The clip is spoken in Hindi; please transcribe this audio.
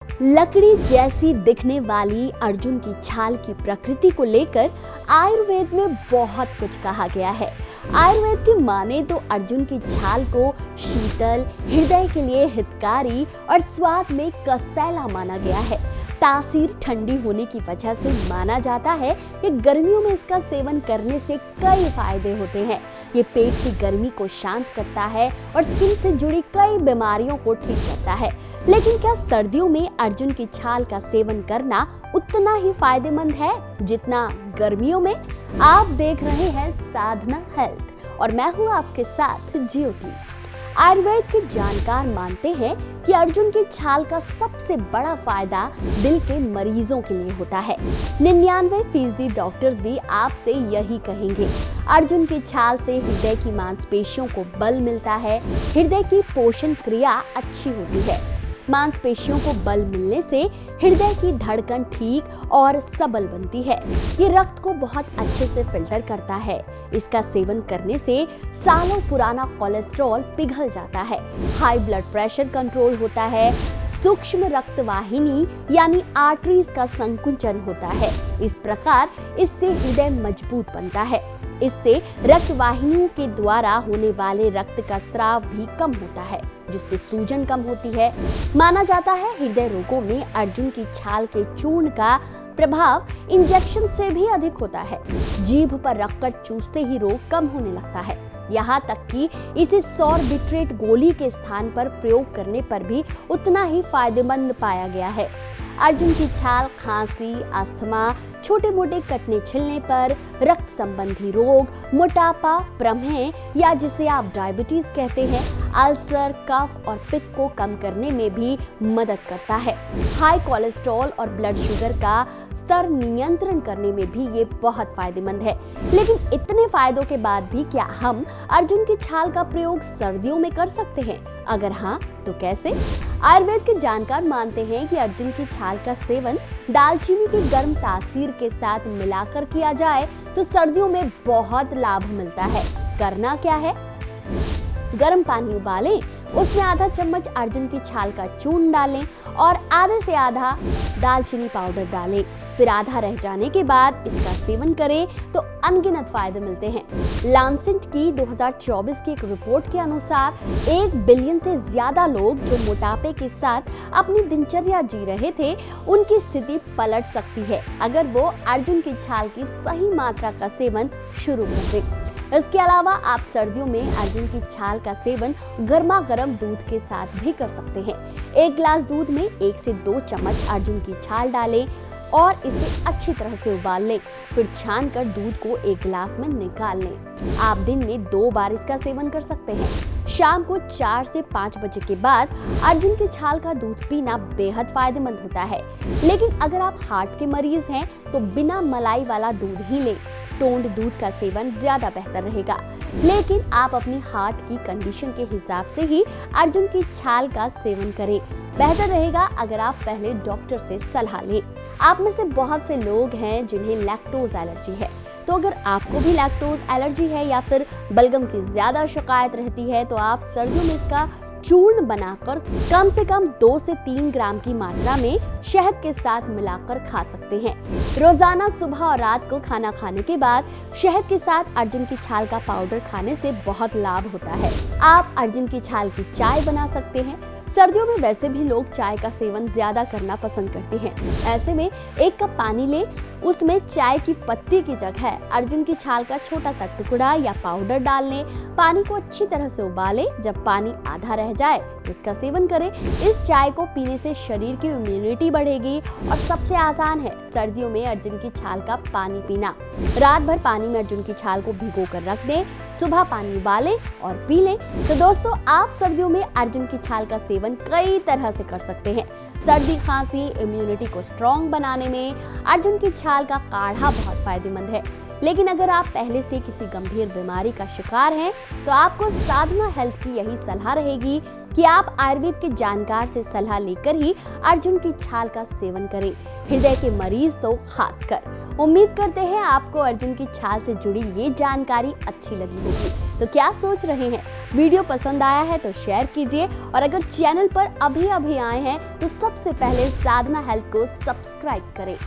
लकड़ी जैसी दिखने वाली अर्जुन की छाल की प्रकृति को लेकर आयुर्वेद में बहुत कुछ कहा गया है। आयुर्वेद की माने तो अर्जुन की छाल को शीतल, हृदय के लिए हितकारी और स्वाद में कसैला माना गया है। तासीर ठंडी होने की वजह से माना जाता है कि गर्मियों में इसका सेवन करने से कई फायदे होते हैं। ये पेट की गर्मी को शांत करता है और स्किन से जुड़ी कई बीमारियों को ठीक करता है। लेकिन क्या सर्दियों में अर्जुन की छाल का सेवन करना उतना ही फायदेमंद है जितना गर्मियों में? आप देख रहे हैं साधना हेल्थ और मैं हूँ आपके साथ ज्योति। आयुर्वेद के जानकार मानते हैं कि अर्जुन की छाल का सबसे बड़ा फायदा दिल के मरीजों के लिए होता है। 99% डॉक्टर्स भी आपसे यही कहेंगे। अर्जुन की छाल से हृदय की मांसपेशियों को बल मिलता है, हृदय की पोषण क्रिया अच्छी होती है। मांसपेशियों को बल मिलने से हृदय की धड़कन ठीक और सबल बनती है। ये रक्त को बहुत अच्छे से फिल्टर करता है। इसका सेवन करने से सालों पुराना कोलेस्ट्रॉल पिघल जाता है, हाई ब्लड प्रेशर कंट्रोल होता है, सूक्ष्म रक्तवाहिनी यानी आर्टरीज का संकुचन होता है। इस प्रकार इससे हृदय मजबूत बनता है। इससे रक्त वाहिनियों के द्वारा होने वाले रक्त का स्राव भी कम होता है, जिससे सूजन कम होती है। माना जाता है हृदय रोगों में अर्जुन की छाल के चूर्ण का प्रभाव इंजेक्शन से भी अधिक होता है। जीभ पर रखकर चूसते ही रोग कम होने लगता है। यहाँ तक कि इसे सॉर्बिट्रेट गोली के स्थान पर प्रयोग करने पर भी उतना ही फायदेमंद पाया गया है। अर्जुन की छाल खांसी, अस्थमा, छोटे मोटे कटने छिलने पर, रक्त संबंधी रोग, मोटापा, प्रमेह या जिसे आप डायबिटीज कहते हैं, अल्सर, कफ और पित्त को कम करने में भी मदद करता है। हाई कोलेस्ट्रॉल और ब्लड शुगर का स्तर नियंत्रण करने में भी ये बहुत फायदेमंद है। लेकिन इतने फायदों के बाद भी क्या हम अर्जुन की छाल का प्रयोग सर्दियों में कर सकते हैं? अगर हाँ तो कैसे? आयुर्वेद के जानकार मानते हैं कि अर्जुन की छाल का सेवन दालचीनी की गर्म तासीर के साथ मिलाकर किया जाए तो सर्दियों में बहुत लाभ मिलता है। करना क्या है? गर्म पानी उबालें, उसमें आधा चम्मच अर्जुन की छाल का चूर्ण डालें और आधे से आधा दालचीनी पाउडर डालें। फिर आधा रह जाने के बाद इसका सेवन करें तो अनगिनत फायदे मिलते हैं। लांसेट की 2024 की एक रिपोर्ट के अनुसार 1 बिलियन से ज्यादा लोग जो मोटापे के साथ अपनी दिनचर्या जी रहे थे, उनकी स्थिति पलट सकती है अगर वो अर्जुन की छाल की सही मात्रा का सेवन शुरू कर दें। इसके अलावा आप सर्दियों में अर्जुन की छाल का सेवन गर्मा गर्म दूध के साथ भी कर सकते हैं। 1 गिलास दूध में 1 से 2 चम्मच अर्जुन की छाल डालें और इसे अच्छी तरह से उबाल लें। फिर छानकर दूध को 1 गिलास में निकाल लें। आप दिन में 2 बार इसका सेवन कर सकते हैं। शाम को 4 से 5 बजे के बाद अर्जुन की छाल का दूध पीना बेहद फायदेमंद होता है। लेकिन अगर आप हार्ट के मरीज हैं तो बिना मलाई वाला दूध ही लें। टोंड दूध का सेवन ज्यादा बेहतर रहेगा। लेकिन आप अपनी हार्ट की कंडीशन के हिसाब से ही अर्जुन की छाल का सेवन करें। बेहतर रहेगा अगर आप पहले डॉक्टर से सलाह लें। आप में से बहुत से लोग हैं जिन्हें लैक्टोज एलर्जी है, तो अगर आपको भी लैक्टोज एलर्जी है या फिर बलगम की ज्यादा शिकायत रहती है तो आप सर्दियों में इसका चूर्ण बनाकर कम से कम 2 से 3 ग्राम की मात्रा में शहद के साथ मिलाकर खा सकते हैं। रोजाना सुबह और रात को खाना खाने के बाद शहद के साथ अर्जुन की छाल का पाउडर खाने से बहुत लाभ होता है। आप अर्जुन की छाल की चाय बना सकते हैं। सर्दियों में वैसे भी लोग चाय का सेवन ज्यादा करना पसंद करते हैं। ऐसे में 1 कप पानी लें, उसमें चाय की पत्ती की जगह अर्जुन की छाल का छोटा सा टुकड़ा या पाउडर डाल लें। पानी को अच्छी तरह से उबालें। जब पानी आधा रह जाए तो इसका सेवन करें। इस चाय को पीने से शरीर की इम्यूनिटी बढ़ेगी और सबसे आसान है सर्दियों में अर्जुन की छाल का पानी पीना। रात भर पानी में अर्जुन की छाल को भिगो कर रख दें, सुबह पानी उबालें और पी लें। तो दोस्तों, आप सर्दियों में अर्जुन की छाल का सेवन कई तरह से कर सकते हैं। सर्दी खांसी इम्यूनिटी को स्ट्रॉन्ग बनाने में अर्जुन की छाल का काढ़ा बहुत फायदेमंद है। लेकिन अगर आप पहले से किसी गंभीर बीमारी का शिकार हैं तो आपको साधना हेल्थ की यही सलाह रहेगी कि आप आयुर्वेद के जानकार से सलाह लेकर ही अर्जुन की छाल का सेवन करें। हृदय के मरीज तो खासकर। उम्मीद करते हैं आपको अर्जुन की छाल से जुड़ी ये जानकारी अच्छी लगी होगी। तो क्या सोच रहे हैं, वीडियो पसंद आया है तो शेयर कीजिए और अगर चैनल पर अभी आए हैं तो सबसे पहले साधना हेल्थ को सब्सक्राइब करें।